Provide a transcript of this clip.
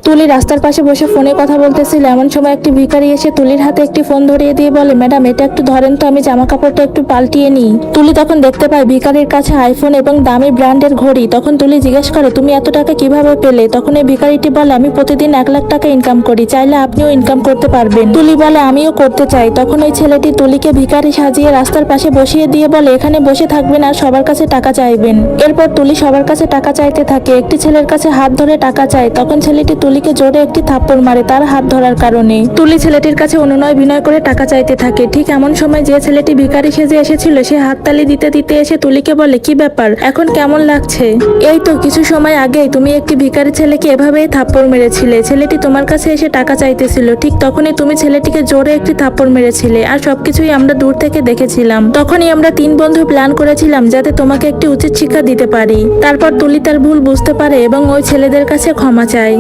তুলি রাস্তার পাশে বসে ফোনে কথা বলতেছিল। এমন সময় একটি ভিখারি এসে তুলির হাতে একটি ফোন ধরিয়ে দিয়ে বলে, ম্যাডাম এটা একটু ধরেন তো, আমি জামা কাপড়টা একটু পাল্টিয়ে নিই। তুলি তখন দেখতে পায় ভিখারির কাছে আইফোন এবং দামি ব্র্যান্ডের ঘড়ি। তখন তুলি জিজ্ঞেস করে, তুমি এত টাকা কিভাবে পেলে? তখন এই ভিখারিটি বলে, আমি প্রতিদিন 1 লাখ টাকা ইনকাম করি, চাইলে আপনিও ইনকাম করতে পারবেন। তুলি বলে, আমিও করতে চাই। তখন ওই ছেলেটি তুলিকে ভিখারি সাজিয়ে রাস্তার পাশে বসিয়ে দিয়ে বলে, এখানে বসে থাকবেন আর সবার কাছে টাকা চাইবেন। এরপর তুলি সবার কাছে টাকা চাইতে থাকে। একটি ছেলের কাছে হাত ধরে টাকা চায়। তখন ছেলেটি তুলিকে জোরে একটি থাপ্পড় মারে তার হাত ধরার কারণে। তুলি ছেলেটির কাছে অনুনয় বিনয় করে টাকা চাইতে থাকে। ঠিক এমন সময় যে ছেলেটি ভিখারি সেজে এসেছিল সে হাততালি দিতে দিতে এসে তুলিকে বলে, কি ব্যাপার, এখন কেমন লাগছে? এই তো কিছু সময় আগেই তুমি একটি ভিখারি ছেলেকে এভাবেই থাপ্পড় মেরেছিলে। ছেলেটি তোমার কাছে এসে টাকা চাইতেছিল, ঠিক তখনই তুমি ছেলেটিকে জোরে একটি থাপ্পড় মেরেছিলে। আর সবকিছুই আমরা দূর থেকে দেখেছিলাম। তখনই আমরা 3 বন্ধু প্ল্যান করেছিলাম যাতে তোমাকে একটি উচিত শিক্ষা দিতে পারি। তারপর তুলি তার ভুল বুঝতে পারে এবং ওই ছেলেদের কাছে ক্ষমা চায়।